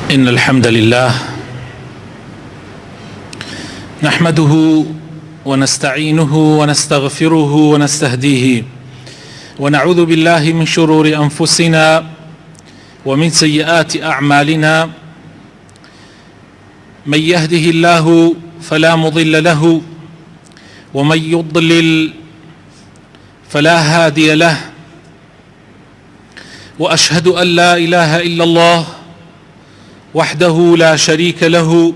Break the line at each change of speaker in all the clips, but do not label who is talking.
إن الحمد لله نحمده ونستعينه ونستغفره ونستهديه ونعوذ بالله من شرور أنفسنا ومن سيئات أعمالنا. من يهده الله فلا مضل له ومن يضلل فلا هادي له، وأشهد أن لا إله إلا الله وحده لا شريك له،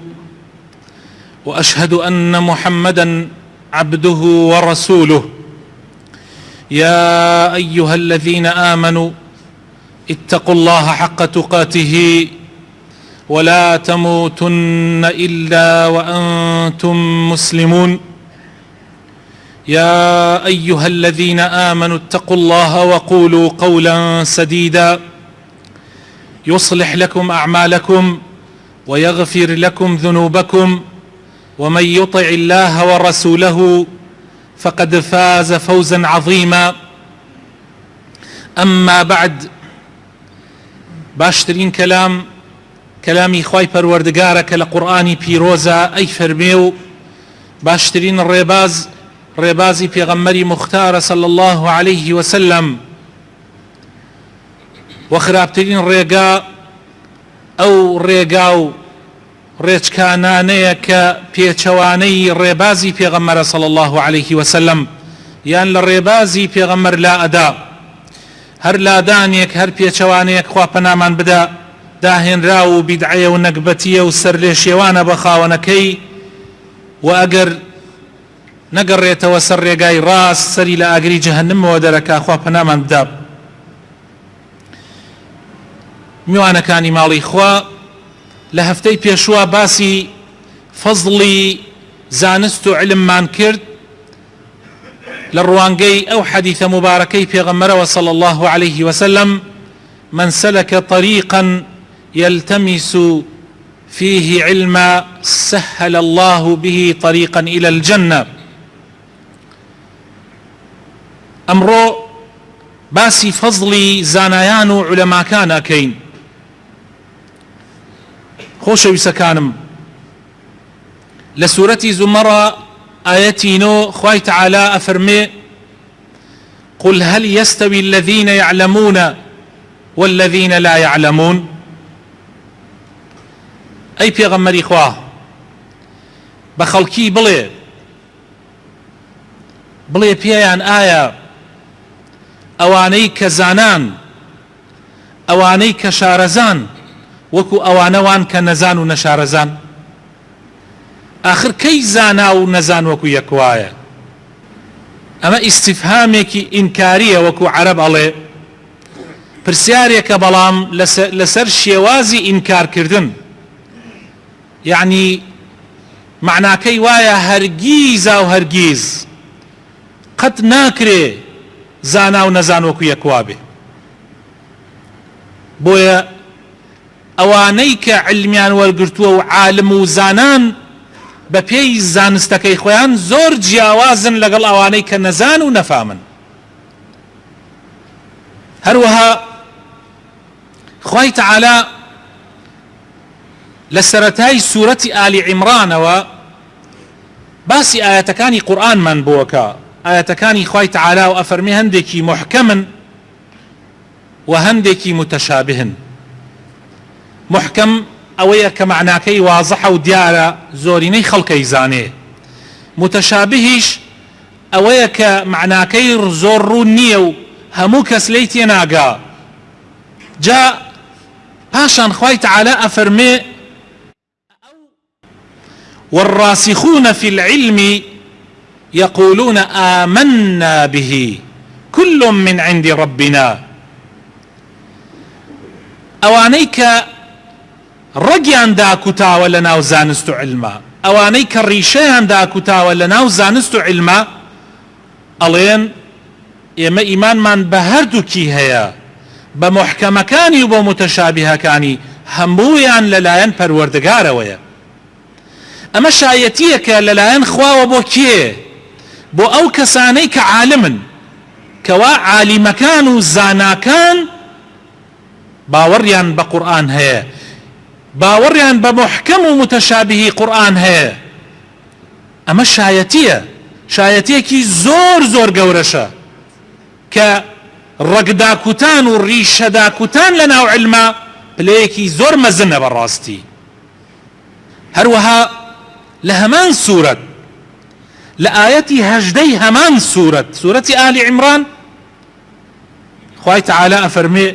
وأشهد أن محمدا عبده ورسوله. يا أيها الذين آمنوا اتقوا الله حق تقاته ولا تموتن إلا وأنتم مسلمون. يا أيها الذين آمنوا اتقوا الله وقولوا قولا سديدا يصلح لكم أعمالكم ويغفر لكم ذنوبكم، ومن يطع الله ورسوله فقد فاز فوزا عظيما. أما بعد، باشترين كلامي خواي پروردگارك لقرآني بيروزا أي فرميو باشترين ريبازي پیغمبري مختار صلى الله عليه وسلم، وخرابترين ريقا أو ريقاو ڕێچکانانەیە کە پێچەوانەی ڕێبازی پێغەمبەرە صلی الله عليه وسلم یان لە ڕێبازی پێغەمبەر لا ئەدا. هەر لادانێک هەر پێچەوانەیەک خوا پەنامان بدا داهێنرا و بیدعەیە و نەکبەتیە و سەرلێشێوانە بە خاوەنەکەی، و ئەگەر نەگەڕێتەوە سەر ڕێگای ڕاست سەری لە ئاگری جەهەنەمەوە دەرەکا. خوا پەنامان بدا. میوانەکانی ماڵی خوا، لە هەفتەی پێشوە باسی فەزڵی زانست و علممان کرد لە ڕوانگەی ئەو حەدیثە مبارەکەی پێغەمبەرەوە صلی الله عليه وسلم: من سلك طريقا يلتمس فيه علما سهل الله به طريقا إلى الجنة. ئەمڕۆ باسی فەزڵی زانایان و علەماکان ئەکەین. خۆشەویستەکانم، لە سوورەتی زومەڕە ئاەتی 9 خوای تەعالا ئەفەرمێ: قل هل يستوي الذين يعلمون والذين لا يعلمون. ئەی پێغەمبەری خوا، بە خەڵکی بڵێ پێیان ئایا ئەوانەی کە زانان، ئەوانەی کە شارەزان وەکو ئەوانەوان کە نەزان و نەشارەزان؟ ئاخر کەی زانا و نەزان وەکو یەکوایە؟ ئەمە ئیستیفهامێکی ئینکاریە، وەکو عەرەب ئەڵێ پرسیارێکە بەڵام لەسەر شێوازی ئینکارکردن. یعنی معناکەی وایە هەرگیزا و هەرگیز قەت ناکرێ زانا و نەزان وەکو یەکوا بێ. بۆیە ئەوانەی کە علمیان وەرگرتووە و عالم و زانان بە پێی زانستەکەی خۆیان زۆر جیاوازن لەگەڵ ئەوانەی کە نەزان و نەفامن. هەروەها خوای تەعالا لە سەرەتای سوورەتی ئالی عیمرانەوە باسی ئاەتەکانی قورئانمان بۆکە، ئاەتەکانی خوای تەعالا، و ئەفەرمێ هەندێکی محکەمن و هەندێکی متەشابهن. محکەم ئەوەیە کە معناکەی وازەحە و دیارە، زۆرینەی خەڵکەی زانێ. متەشابهیش ئەوەیە کە معناکەی زۆر ڕوون نییە و هەموو کەس لێی تێناگا. جا پاشان خوای تەعالا ئەفەرمێ: والراسخون في العلم يقولون آمنا به كل من عند ربنا. ئەوانەی کە ڕەگیان داکوتاوە لە ناو زانست و علما، ئەوانەی کە ڕیشەیان داکوتاوە لە ناو زانست و علما، ئەڵێن ئێمە ئیمانمان بە هەردووکی هەیە، بە محکەمەکانی و بە متەشابهەکانی هەموویان لەلایەن پەروەردگارەوەیە. ئەمە شایەتیە کە لەلایەن خواوە بۆ کێ؟ بۆ ئەو کەسانەی کە عالمن، کەوا عالیمەکان و زاناکان باوەڕیان بە قورئان هەیە. باوەڕیان بە محکەم و متەشابهی قورئان هەیە. ئەمە شایەتێکی زۆر گەورەشە کە ڕەگداکوتان و ڕیشەداکوتان لە ناو علما پلەیەکی زۆر مەزنە بەڕاستی. هەروەها لە هەمان سوورەت لە ئاەتی 18 هەمان سوورەتی ئالی عیمران خوای تعالی ئەفەرمێ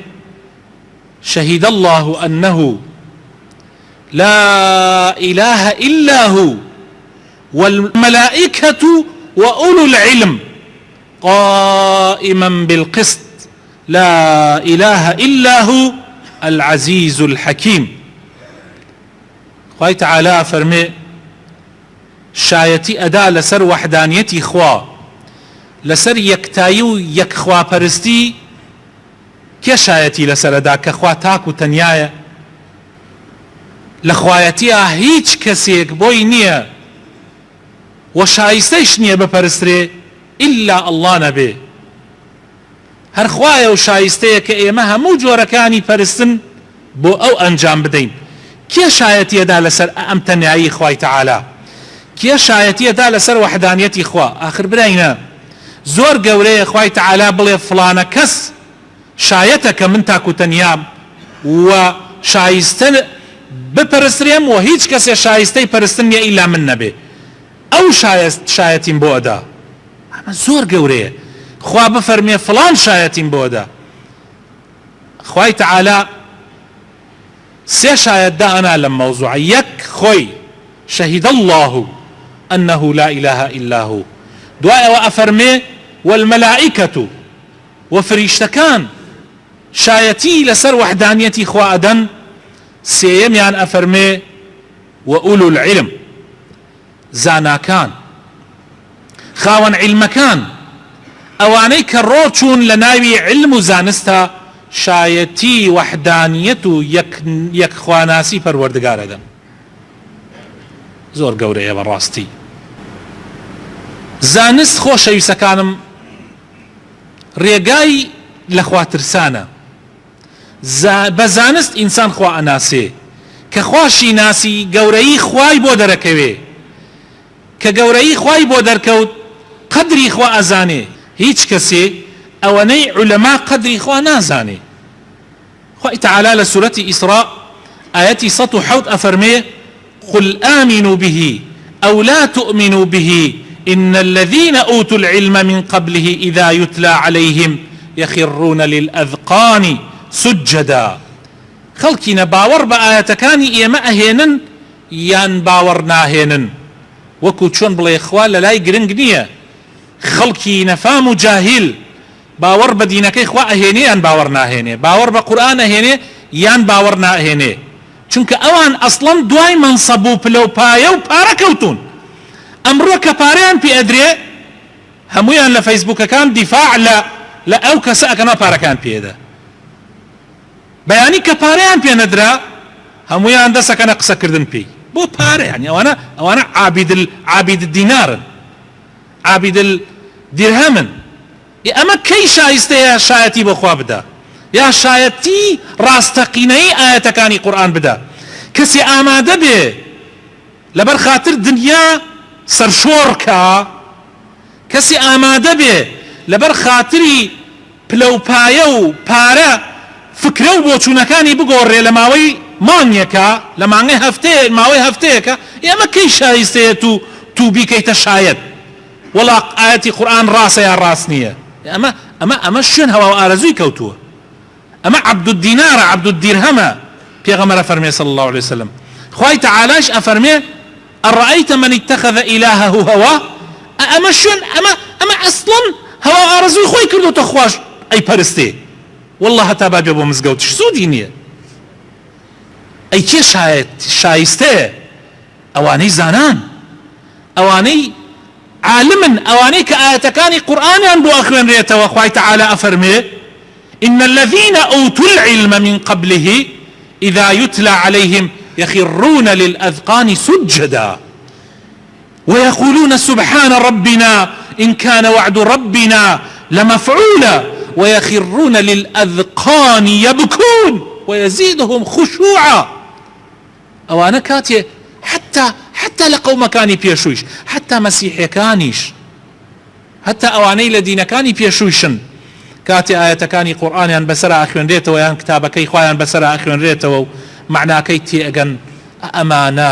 شهد الله أنه لا إله إلا هو والملائكة وأولو العلم قائما بالقسط لا إله إلا هو العزيز الحكيم. خوای تعالی فرمي شایەتی ئەدا لەسەر وەحدانیەتی خوا، لەسەر یەکتایی و یەکخوا پەرستی. کێ شایەتی لەسەر ئەدا کە خوا تاک و تەنیایە؟ لە خوایەتیە هیچ کەسێک بۆی نییە و شایستەیش نییە بپەرسترێ ئیلا ئەڵڵا نەبێ. هەر خوایە و شایستەیە کە ئێمە هەموو جۆرەکانی پەرستن بۆ ئەو ئەنجام بدەین. کێ شایەتیەدا لەسەر ئەم تەنیایی خوای تەعالا؟ کێ شایەتیەدا لەسەر وەحدانیەتی خوا؟ ئاخر براینە زۆر گەورەیە خوای تەعالا بڵێ فڵانە کەس شایەتە کە من تاک و تەنیام و شایستە بپەرسترێم و هیچ کەسێ شایستەی پەرستن نییە ئیلا من نەبێ. ئەو شایەتیم بۆ ئەدا. ئەمە زۆر گەورەیە. خوا بفەرمێ فڵان شایەتیم بۆ ئەدا. خوای تەعالا سێ شایەت دانا لەم مەوزوعە. یەک خۆی شهد الله أنه لا إله إلا هو. دوایەوە ئەفەرمێ والمەلائکەة وفریشتەکان شایەتی لەسەر وەحدانیەتی خوا ئەدەن. سێیەمیان ئەفەرمێ وأولو العلم زاناکان خاوەن عیلمەکان ئەوانەی کە ڕۆچوون لە ناوی علم و زانستە شایەتی وەحدانیەت و یەکخواناسی پەروەردگار ئەدەن. زۆر گەورەیە بەڕاستی. زانست خۆشەویستەکانم ڕێگای لە خواترسانە. بە زانست ئینسان خوا ئەناسێ کە خواشی ناسی گەورەی خوای بۆ دەرەکەوێ، کە گەورەی خوای بۆ دەرکەوت قەدری خوا ئەزانێ. هیچ کەسێ ئەوەنەی عولەما قەدری خوا نازانێ. خوای تەعالا لە سوورەتی ئیسراء ئاەتی 107 ئەفەرمێ قل آمنوا به أو لا تؤمنوا به إن الذين أوتوا العلم من قبله إذا يتلى عليهم يخرون للأذقان سجدا. خەڵکینە باوەڕ بە ئاەتەکانی ئێمە ئەهێنن یان باوەڕ ناهێنن. وەکو چۆن بڵێ خوا لە لای گرنگ نییە. خەڵکی نەفام و جاهیل باوەڕ بە دینەکەی خوا ئەهێنێ یان باوەڕ ناهێنێ، باوەڕ بە قورئان ئەهێنێ یان باوەڕ ناهێنێ. چونکە ئەوان ئەسڵەن دوای منسەب و پلە و پایە و پارە کەوتون. ئەمڕۆ کە پارەیان پێ ئەدرێ هەمویان لە فەیسبووکەکان دیفاع لە ئەو کەسە ئەکەنەوە پارەکان پێدە. بەیانی کە پارەیان پێ نەدرا هەمویان دەسەکەنە قسەکردن پێی بۆ پارە. یعنی ئەوانە عابید دینارن، عابید دیرهەمن. ئەمە کەی شایستەیە شایەتی بۆ خوا بدە یا شایەتی ڕاستەقینەی ئاەتەکانی قورئان بدە؟ کەسێ ئامادە بێ لەبەر خاتر دنیا سەرشۆڕ کە، کەسی ئامادە بێ لەبەر خاتری پلە و پایە و پارە فکرە و بۆچوونەکانی بگۆڕێ لە ماوەی مانگێکە، لە ماوەی هەفتەیەکە. ئێمە کەی شایستەیە تو بیکەیتە شایەت وەڵا ئاەتی قورئان ڕاستە یا ڕاست نییە؟ ئەمە شوێن هەوا و ئارەزووی کەوتووە. ئەمە عەبد الدینارە، عەبد الدیرهەمە. پێغەمبەر ئەفەرمێ صلی الله عليه وسلم. خوای تەعالاش ئەفەرمێ ئەڕەئەیتە من اتەخەذ ئیلهەه هەواه. ئەمە شوێن ئەمە ئەسڵەن هەوا و ئارەزووی خۆی کردوتە خوش ئەی پەرستێ. والله هەتا با بێ بۆ مزگەوتش سوودی نییە. ئەی کێ شایستەیە؟ ئەوانەی زانان، ئەوانەی عالمن، ئەوانەی کە ئاەتەکانی قورئانیان بۆ ئەخوێنرێتەوە. خوای تەعالا ئەفەرمێ إن الذين أوتوا العلم من قبله إذا يتلى عليهم يخرون للأذقان سجدا ويقولون سبحان ربنا إن كان وعد ربنا لمفعولا ويخرون للأذقان يبكون ويزيدهم خشوعا. ئەوانە کاتێ حتى لە قەومەکانی پێشوویش حتى مەسیحیەکانیش حتى ئەوانەی لە دینەکانی پێشوویشن کاتی ئاەتەکانی قورئانیان بەسەرا ئەخوێنرێتەوە یان کتابەکەی خۆیان بەسەرا ئەخوێنرێتەوە و معناکەی تێئەگەن ئەمانە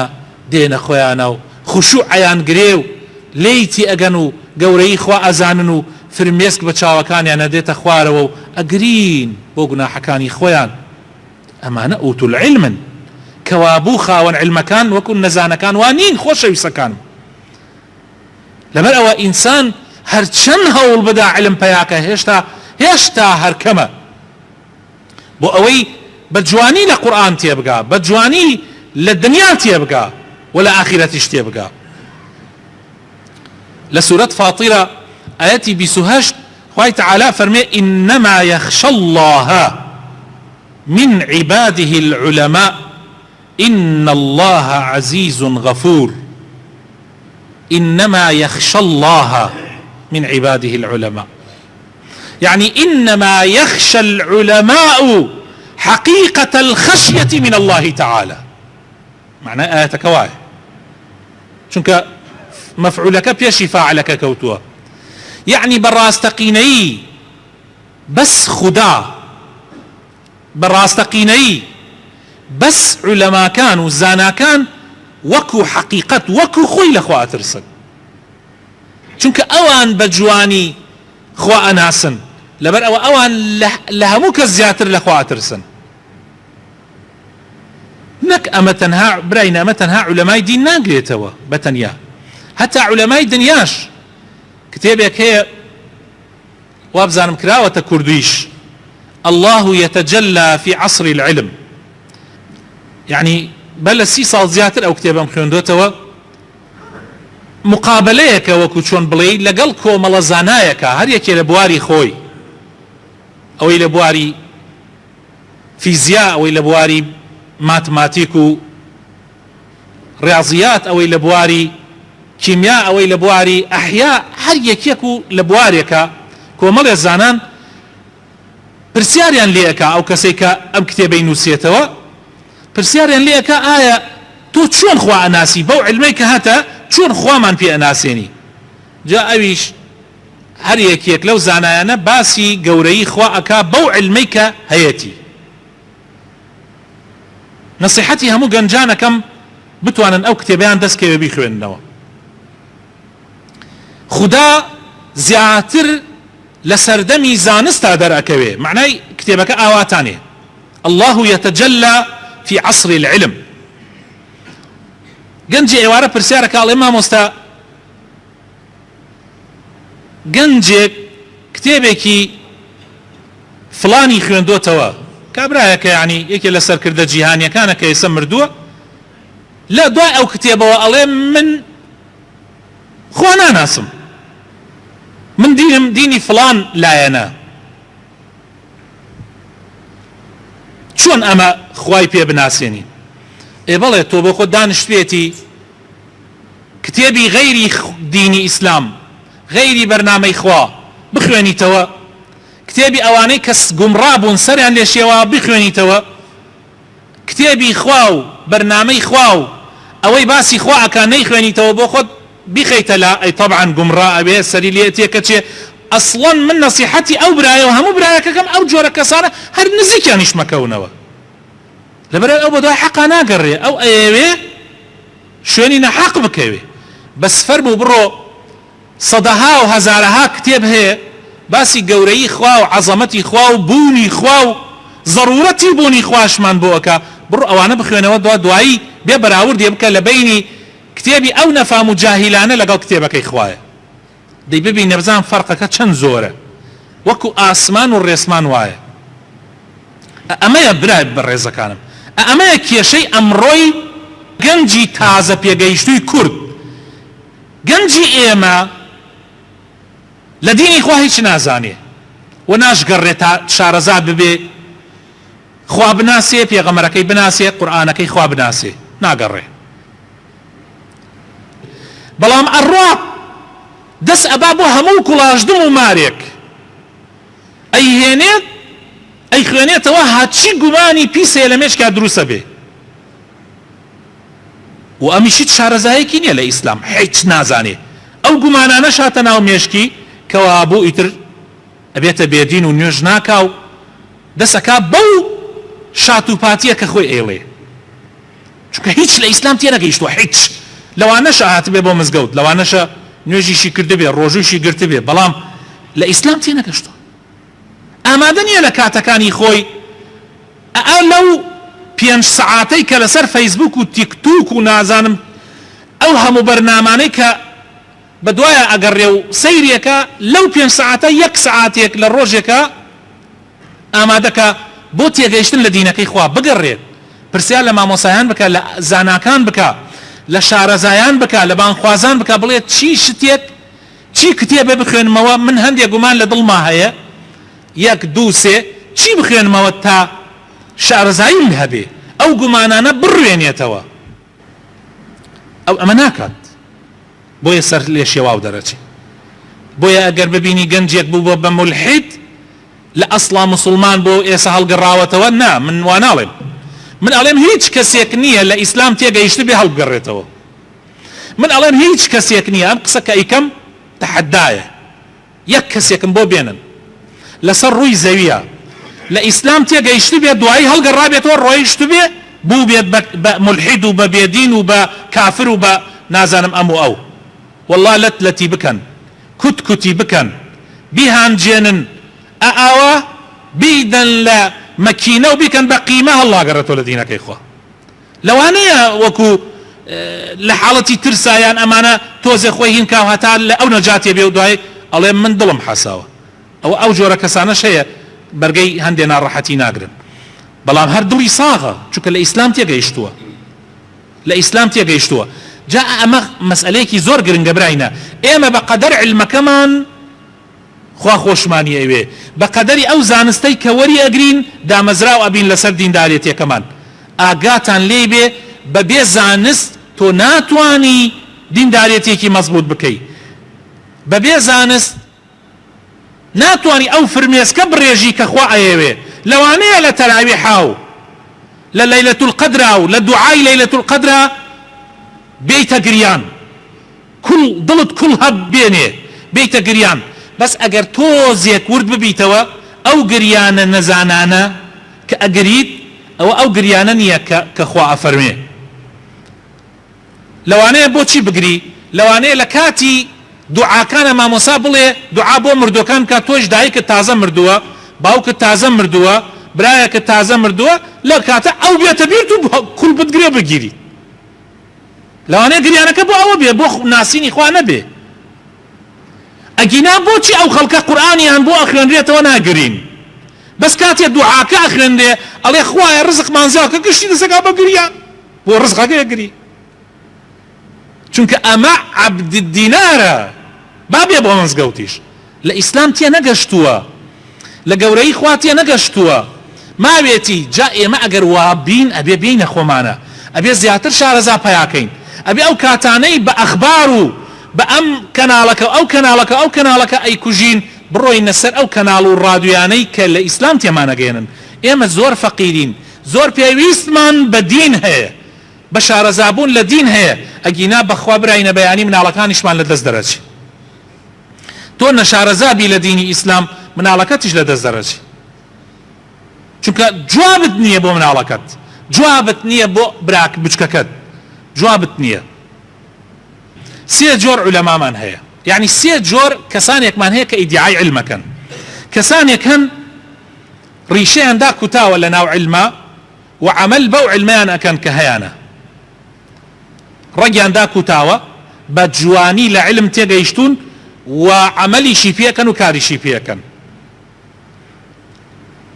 دێنە خۆیانە و خوشوعیان گرێ و لێی تێئەگەن و گەورەی خوا ئەزانن و فرمێسک بە چاوەکانیان ئەدێتە خوارەوە و ئەگرین بۆ گوناحەکانی خۆیان. ئەمانە ئوتول علمن کەوابوو خاوەن علمەکان وەکو نەزانەکان وانین خۆشەویستەکان. لەبەر ئەوە ئینسان هەرچەند هەوڵ بدا علم پەیاکە هێشتا هەرکەمە بۆ ئەوەی بە جوانی لە قورئان تێبگا، بە جوانی لە دنیا تێبگا و لە ئاخرەتیش تێبگا. لە سورەت فاتیرە ئاەتی 28 خوای تەعالی فەرمێ ئینەما یەخشە الله من عباده العلماء إن الله عزيز غفور. إنما يخشى الله من عباده العلماء، يعني إنما يخشى العلماء حقيقة الخشية من الله تعالى. معنى آية كواي چونك مفعولك بيشي فاعلك كوتوا، يعني براستقيني بس خدا براستقيني بس علماء كان وزانا كان وكو حقيقة وكو خوي لخوا أترسن چونك اوان بجواني خوا أناسن لبر اوان لهموك الزياتر لخوا أترسن نك أما تنها براينا أما تنها علماء دين ناقريتوا بتنيا حتى علماء دنياش كتابك هي وابزانم كراوة كرديش الله يتجلى في عصر العلم، يعني بل 3 ساڵ زیاتر ئەو کتێبم خوێندۆتەوە مقابلەیەکە وەکو چۆن بڵێ لەگەڵ کۆمەڵە زانایەکە هەر یەکێ لە بواری خۆی، ئەوەی لە بواری فیزیا، ئەوەی لە بواری ماتماتیک و ڕیاضیات، ئەوەی لە بواری کیمیا، ئەوەی لە بواری ئەحیا، هەر یەکێک و لە بوارێکە کۆمەڵێ زانان پرسیاریان لێەکە ئەو کەسەی کە ئەم کتێبەی نووسێتەوە پرسیاریان لێەکە ئایا تۆ چۆن خوا ئەناسی بەو علمەی کە هەتە چۆن خوامان پێ ئەناسێنی. جا ئەویش هەر یەکێک لەو زانایانە باسی گەورەی خوا ئەکا بەو علمەی کە هەیەتی. نصیحەتی هەموو گەنجانەکەم بتوانن ئەو کتێبیان دەستکەوێ بیخوێننەوە. خدا زیاتر لە سەردەمی زانستا دەرەکەوێ، معنای کتێبەکە ئاواتانێ الله يتجلى في عصر العلم. گەنجی ئێوارە پرسیارەکە ئەڵێ مامۆستا گەنجێک کتێبێکی فلانی خوێندۆتەوە کابرایەکە یعنی یەکێ لە سەرکردە جیهانیەکانە کە ئێستا مردووە، لە دوای ئەو کتێبەوە ئەڵێ من خوا ناناسم، من دینم دینی فلان لایەنە، چۆن ئەمە خوای پێ بناسێنی؟ ئێ بەڵێ تۆ بۆ خۆت دانیشتوێتی کتێبی غەیری دینی ئیسلام، غەیری بەرنامەی خوا بخوێنیتەوە، کتێبی ئەوانەی کەس گومڕا بوون سەریان لێشێوە بخوێنیتەوە، کتێبی خوا و بەرنامەی خوا و ئەوەی باسی خوا ئەکا نەیخوێنیتەوە بۆ خۆت بیخەیتە لا ئەی طبعا گومڕا ئەوێ سەری لێتێکە چێ. ئەسڵەن من نەسیحەتی ئەو برایە و هەموو برایەکەکەم ئەو جۆرە کەسانە هەر نزیکیانیش مەکەونەوە، لەبەرەوە ئەو بە دوای حەقا ناگەڕێ، ئەو ئەیەوێ شوێنی نەحەق بکەوێ. بەس فەر بوو بڕۆ سەدەها و هەزارەها کتێب هەیە باسی گەورەی خوا و عەزەمەتی خوا و بوونی خوا و ضرورەتی بوونی خواشمان بۆ ئەکا، بڕۆ ئەوانە بخوێنەوە دوایی بێ بەراوردێ بکە لە بینی کتێبی ئەو نەفام و جاهیلانە لەگەڵ کتێبەکەی خوایە. دەی ببینە بزان فەرقەکە چەند زۆرە، وەکو ئاسمان و ڕێسمان وایە. ئەمەیە برای بەڕێزەکانم، ئەمەیە کێشەی ئەمڕۆی گەنجی تازە پێگەیشتووی کورد. گەنجی ئێمە لە دینی خوا هیچ نازانێ و ناشگەڕێت تا شارەزا ببێ خوا بناسێ، پێغەمبەرەکەی بناسێ، قورئانەکەی خوا بناسێ، ناگەڕێ. بەڵام ئەڕوا دەست ئەبا بۆ هەموو کوڵاژدم و مارێک ئەیهێنێت ئەی خوێنێتەوە هاچی گومانی پیسێ لە مێشکا دروسە بێ. و ئەمیشیت شارەزایەکی نییە لە ئیسلام هیچ نازانێ ئەو گومانانە شاتە ناو مێشکی کەوا بۆ ئیتر ئەبێتە بێدین و نوێژ ناکا و دەسەکا بەو شات و پاتیە کە خۆی ئێڵێ چونکە هیچ لە ئیسلام تێ نەگەیشتووە هیچ لەوانەشە هات بێ بۆ مزگەوت لەوانەشە نوێژیشی کردبێ ڕۆژوشی گرتبێ بەڵام لە ئیسلام تێ نەگەشتووە ئامادە نییە لە کاتەکانی خۆی لەو 5 سەعاتەی کە لەسەر فەیسبوک و تیکتوک و نازانم ئەو هەموو بەرنامانەی کە بەدوایە ئەگەڕێ و سەیرێکە لەو 5 سەعاتە 1 سەعاتێک لە ڕۆژێکە ئامادەکە بۆ تێگەیشتن لە دینەکەی خوا بگەڕێت پرسیار لە مامۆسایان بکە لە زاناکان بکە لە شارەزایان بکە لە بانخوازان بکە بڵێت چی شتێک چی کتێبێ بخوێنمەوە من هەندێک گومان لە دڵما هەیە 1 2 3 چی بخوێنمەوە تا شارەزاییم هەبێ ئەو گومانانە بڕوێنێتەوە ئەو ئەمە ناکات بۆیە سەر لێ شێواو دەرەچێ بۆیە ئەگەر ببینی گەنجێک بوو بە مولحید لە ئەسڵا مسلمان بۆ ئێستا هەڵگەڕاوەتەوە نا من واناڵێم من ئەڵێم هیچ کەسێک نییە لە ئیسلام تێگەیشت بێ هەڵبگەڕێتەوە من ئەڵێم هیچ کەسێک نییە ئەم قسە کە ئیکەم تەحەدایە 1 کەسێکم بۆ بێنن لەسەر ڕووی زەویە لە ئیسلام تێگەیشت بێ دوایی هەڵگەڕابێتەوە ڕۆیشت بێ بوو بێت بە مولحید و بە بێدین و بە کافر و بە نازانم ئەم و ئەو والله لەتی بکەن کوتی بکەن بیهانجێنن ئەوە بیدەن لە مەکینە و بیکەن بە قیمە هەڵاگەڕێتەوە لە دینەکەی خوا لەوانەیە وەکو لە حاڵەتی ترسایان ئەمانە تۆزێ خۆی هین کاو هەتا لە ئەو نەجاتێ بێ و دوای ئەڵێ من دڵم حەساوە ئەو جۆرە کەسانەش هەیە بەرگەی هەندێ ناڕەحەتی ناگرن بەڵام هەر دڵی ساغە چونکە لە ئیسلام تێگەیشتووە لە ئیسلام تێگەیشتووە جا ئەمە مەسئلەیەکی زۆر گرنگە برایە ئێمە بە قەدەر علمەکەمان خوا خۆشمانی ئەوێ بە قەدەری ئەو زانستەی کە وەری ئەگرین دامەزراو ئەبین لەسەر دینداریەتێکەمان ئاگاتان لێ بێ بە بێ زانست تۆ ناتوانی دینداریەتێکی مەزبوط بکەی بە بێ زانست ناتوانی ئەو فرمێسکە بڕێژی کە خوا ئەیەوێ لەوانەیە لە تەراوی حاو لە لەیلەت القەدرا و لە دوعای لەیلەت القەدرا بێیتە گریان دڵت کوڵ هەب بێنێ بێیتە گریان بەس ئەگەر تۆزێک ورد ببیتەوە ئەو گریانە نەزانانە کە ئەگریت ئەو گریانە نییە کە خوا ئەفەرمێ لەوانەیە بۆچی بگری لەوانەیە لە کاتی دوعاکانە مامۆسا بڵێ دوعا بۆ مردوەکان کە تۆش دایکت تازە مردووە باوکت تازە مردووە برایەکە تازە مردووە لە کاتە ئەو بێتە بیرت و کوڵ بتگرێ بگیری لەوانەیە گریانەکە بۆ ئەوە بێ بۆ ناسینی خوا نەبێ ئەگینا بۆچی ئەو خەڵکە قورئانیان بۆ ئەخوێنرێتەوە ناگرین بەس کاتێ دوعاکە ئەخوێندێ ئەڵێ خوایە ڕزقمان زیاکە گشتی دەسەکا بە گریان بۆ ڕزقەکە گری چونکە ئەمە عەبد الدینارە بابێ بۆ مەزگەوتیش لە ئیسلام تێ نەگەشتووە لە گەورەی خوا تێ نەگەشتووە ماوێتی جا ئێمە ئەگەر وابین ئەبێ بینە خۆمانە ئەبێ زیاتر شارەزا پەیاکەین ئەبێ ئەو کاتانەی بە ئەخبار و بە ئەم کەناڵەکە ئەیکوژین بڕۆینە سەر ئەو کەناڵ و ڕادیویانەی کە لە ئیسلام تێمانەگەێنن ئێمە زۆر فەقیرین زۆر پێویستمان بە دین هەیە بە شارەزابوون لە دین هەیە ئەگینا بەخوا براینە بەیانی مناڵەکانیشمان لە دەست دەرەچی تۆ نەشارەزابی لە دینی ئیسلام مناڵەکەتیش لە دەست دەرەچی چونکە جوابت نییە بۆ مناڵەکەت جوابت نییە بۆ براک بچکەکەت جوابت نییە 3 جۆر علەمامان هەیە یعنی 3 جۆر کەسانێکمان هەیە کە ئیدعای علمەکەن کەسانێک هەن ڕیشەیان دا کوتاوە لە ناو علمە و عەمەل بەو علمەیان ئەکەن کە هەیانە ڕەگیان دا کوتاوە بە جوانی لە علم تێگەیشتون و عەمەلیشی پێکەن و کاریشی پێکەن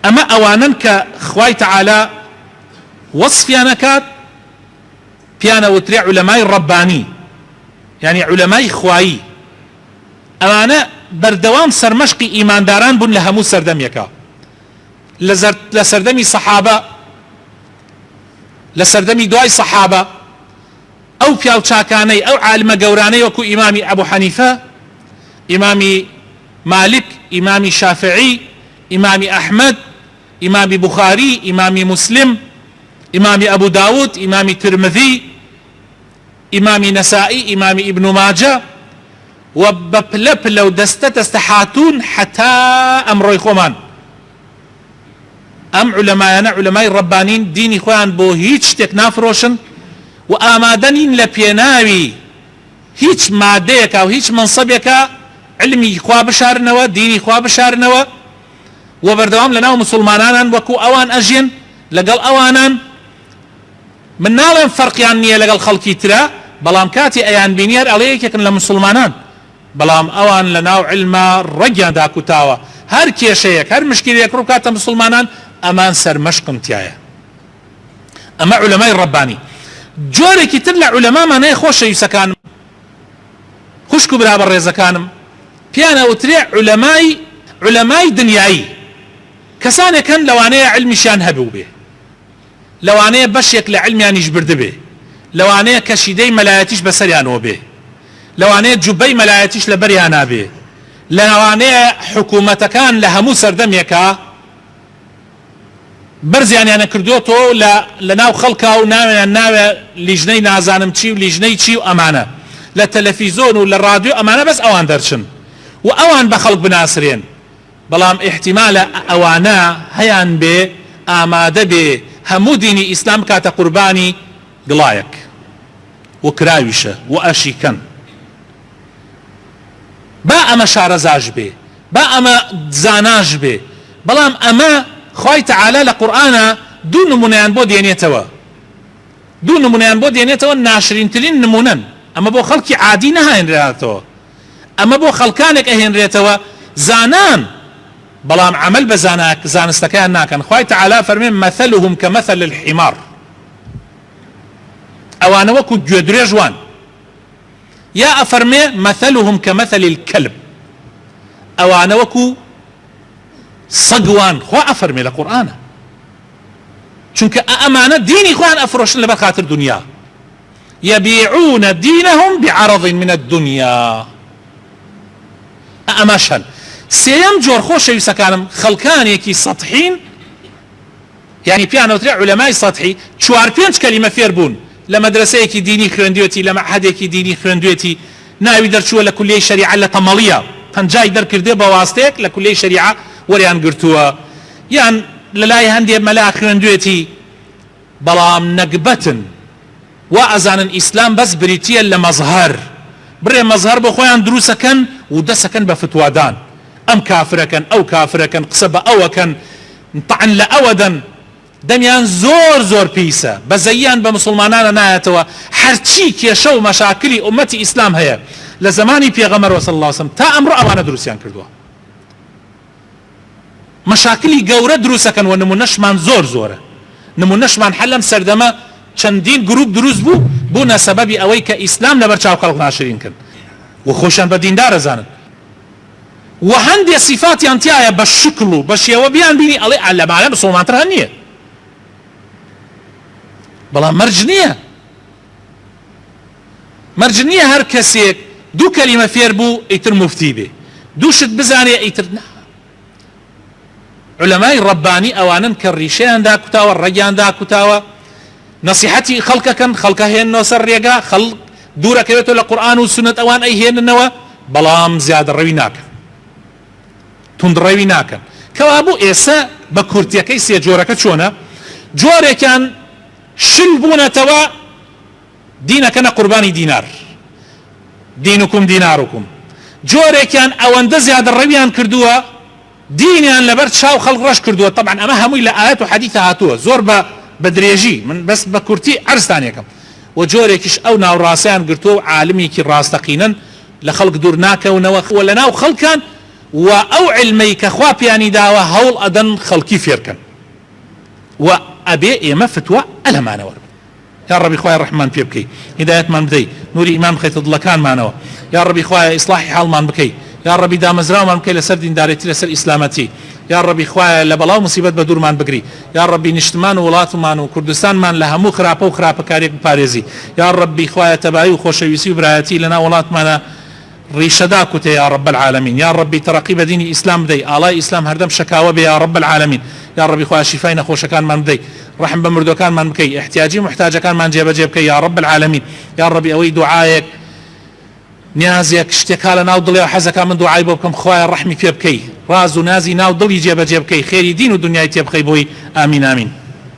ئەمە ئەوانن کە خوای تەعالا وەصفیانەکات پیانەوترێ علەمای ڕەبانی یعنی علەمای خوایی ئەوانە بەردەوام سەرمەشقی ئیمانداران بوون لە هەموو سەردەمێکە لە سەردەمی سەحابە لە سەردەمی دوای سەحابە ئەو پیاو چاکانەی ئەو عالمە گەورانەی وەکو ئیمامی ئەبوو حەنیفە ئیمامی مالک ئیمامی شافعی ئیمامی ئەحمەد ئیمامی بوخاری ئیمامی مسلم ئیمامی ئەبوو داود ئیمامی ترمذی ئیمامی نەسائی، ئیمامی ئیبن ماجە، و بە پلە پلە و دەستە دەستە هاتوون حتا ئەمڕۆی خۆمان. ئەم عولەمایانە، عولەمای ڕەبانین، دینی خۆیان بۆ هیچ شتێک نافرۆشن و ئامادەنین لە پێناوی هیچ مادەیەکە و هیچ منسەبێکە علمی خوا بشارنەوە، دینی خوا بشارنەوە، و بەردەوام لەناو مسلمانانان وەکو ئەوان ئەژین لەگەڵ ئەوانان. من ناڵێم فەرقیان نییە لەگەڵ خەڵکی ترە، بەڵام کاتی ئەیان بینیار ئەڵێ یەکێکن لە مسلمانان، بەڵام ئەوان لەناو علما ڕەگیان داکوتاوە. هەر کێشەیەک، هەر مشکلەیەک ڕوو کاتە مسلمانان، ئەمان سەرمەشقن تایە. ئەمە عولەمای ڕەبانی. جۆرێکی تر لە عولەمامانەیە خۆشەویستەکانم، خوشک و برا بەڕێزەکانم، پیان ئەوترێ عولەمای دنیایی. کەسانێکن لەوانەیە علمیشیان هەبوو بێ، لەوانەیە بەشێک لە علمیانیش بردبێ، لەوانەیە کەشیدەی مەلایەتیش بەسەریانەوە بێ، لەوانەیە جوبەی مەلایەتیش لە بەریانە بێ، لەوانەیە حکوومەتەکان لە هەموو سەردەمێکە بەرزیانیانە کردوتەوە لە ناو خەڵکا و ناویان ناوێ لیژنەی نازانم چی و لیژنەی چی و ئەمانە لە تەلەڤیزۆن و لە ڕادیۆ ئەمانە بەس ئەوان دەرچن و ئەوان بە خەڵک بناسرێن. بەڵام احتیمالە ئەوانە هەیان بێ ئامادە بێ هەموو دینی ئیسلام کاتە قوربانی گڵایەک و کراویشە و ئەشیکەن. با ئەمە شارەزاش بێ، با ئەمە زاناش بێ، بەڵام ئەمە خوای تەعالا لە قورئانە دوو نمونەیان بۆ دێنێتەوە، دوو نمونەیان بۆ دێنێتەوە، ناشرینترین نمونەن. ئەمە بۆ خەڵکی عادی نەهێنرێتەوە، ئەمە بۆ خەڵکانێک ئەهێنرێتەوە زانان، بەڵام عمل بە زانستەکەیان ناکەن. خوای تەعالا فەرمێ مەثەلهم کەمەثەل الحیمار، ئەوانە وەکو گوێ درێژوان، یا ئەفەرمێ مەثەلهم کەمەثەل الکەلب، ئەوانە وەکو سەگوان. خوا ئەفەرمێ لە قورئانە، چونکە ئەمانە دینی خۆیان ئەفرۆشن لەبەر خاتر دنیا. يبيعون دينهم بعرض من الدنيا. ئەمەشەن. سێیەم جۆر خۆشەویستەکانم خەڵکانێکی سەطحین، یعنی پیانەوترێ عولەمای سەطحی، چوار پێنج کەلیمە فێر بوون، لە مەدرسەیەکی دینی خوێندوێتی، لە مەعهەدێکی دینی خوێندوێتی، ناوی دەرچووە لە کولیەی شەریعە لە تەمەڵیە، پەنجای دەرکردێ بە واستەیەک لە کولیەی شەریعە وەریان گرتووە، یان لە لای هەندێ مەلا خوێندوێتی، بەڵام نەکبەتن وا ئەزانن ئیسلام بەس بریتیە لە مەزهەر، بڕێ مەزهەر بۆ خۆیان دروستەکەن و دەسەکەن بە فتوادان، ئەم کافرەکەن ئەو کافرەکەن، قسە بە ئەوەکەن، طعن لە ئەوەدەن، دەمیان زۆر زۆر پیسە، بەزەییان بە مسلمانانە نایەتەوە. هەرچی کێشە و مەشاکلی ئومەتی ئیسلام هەیە لە زمانی پێغەمبەر صلی الله علیه وسلم تا ئەمڕۆ ئەوانە دروستیان کردووە. مەشاکلی گەورە دروستەکەن و نمونەشمان زۆر زۆرە. نمونەشمان حەلەم سەردەمە چەندین گروپ دروست بوو بوونە سەبەبی ئەوەی کە ئیسلام لەبەر چاو خەڵک ناشرین کرد و خۆشیان بە دیندار ئەزانن، و هەندێ صفاتیان تایە بە شکل و بە شێوە بیان بینی ئەڵێ لەمانە مسڵمانتر هەن نییە، بەڵام مەرج نییە. مەرج نییە هەر کەسێک دوو کەلیمە فێر بوو ئیتر موفتی بێ، دوو شت بزانێ ئیتر نا. عولەمای ڕەبانی ئەوانن کە ڕیشەیان داکوتاوە، ڕێگیان داکوتاوە، نصیحەتی خەڵکەکەن، خەڵکە هێننەوە سەر ڕێگا، خەڵک دوورەکەوێتەوە لە قورئان و سونەت، ئەوان ئەیهێننەوە، بەڵام زیادە ڕەوی ناکەن، توندڕەوی ناکەن. کەوا بوو ئێستا بە کورتیەکەی سێ جۆرەکە چۆنە؟ جۆرێکیان شل بوونەتەوە دینەکەنە قوربانی دینار، دینکم دینارکم. جۆرێکیان ئەوەندە زیادە ڕەویان کردووە دینیان لەبەر چاو خەڵک ڕەش کردووە. طبعا ئەمە هەمووی لە ئاەت و حەدیثە هاتووە، زۆر بە درێژی، من بەس بە کورتی عەرزتانێکم. و جۆرێکیش ئەو ناوڕاستیان گرتووە و عالمیکی ڕاستەقینن لە خەڵک دوور ناکەونەوە و لە ناو خەڵکان، و ئەو علمەی کە خوا پیانی داوە هەوڵ ئەدەن خەڵکی فێرکەن و ئەبێ ئێمە فتوە ئەلەمانەوە. یا ڕەبی خوای ڕەحمان پێ بکەی، هیدایەتمان بدەی، نوری ئیمان بخەیتە دڵەکانمانەوە. یا ڕەبی خوای ئیسلاحی حاڵمان بکەی، یا ڕەبی دامەزراومان بکەی لەسەر دیندارێتی، لەسەر ئیسلامەتی. یا ڕەبی خوای لە بەڵاو موسیبەت بە دوورمان بگری. یا ڕەبی نیشتمان و وڵاتمان و کوردستانمان لە هەموو خراپە و خراپەکاریەک بپارێزی. یا ڕەبی خوای تەبایی و خۆشەویستی و برایەتی لەناو وڵاتمانە ڕیشەدا کوتێ یا رب العالمین. یا ربی تەرەقی بە دینی ئیسلام بدەی، ئاڵای ئیسلام هەردەم شەکاوە بێ یا رب العالمین. یا ربی خوا شیفای نەخۆشەکانمان بدەی ڕحم بە مردوەکانمان بکەی احتیاجی محتاجەکانمان جێبەجێ بکەی یا رب العالمین یا ربی ئەوەی دوعایەک نیازێک شتێکا لە ناو دڵێ حەزەکە من دوعای بۆ بکەم خوایە ڕحمی پێ بکەی ڕاز و نازی ناو دڵی جێبەجێ بکەی خێری دین و دنیای تێ بخەی بۆی ئامین ئامین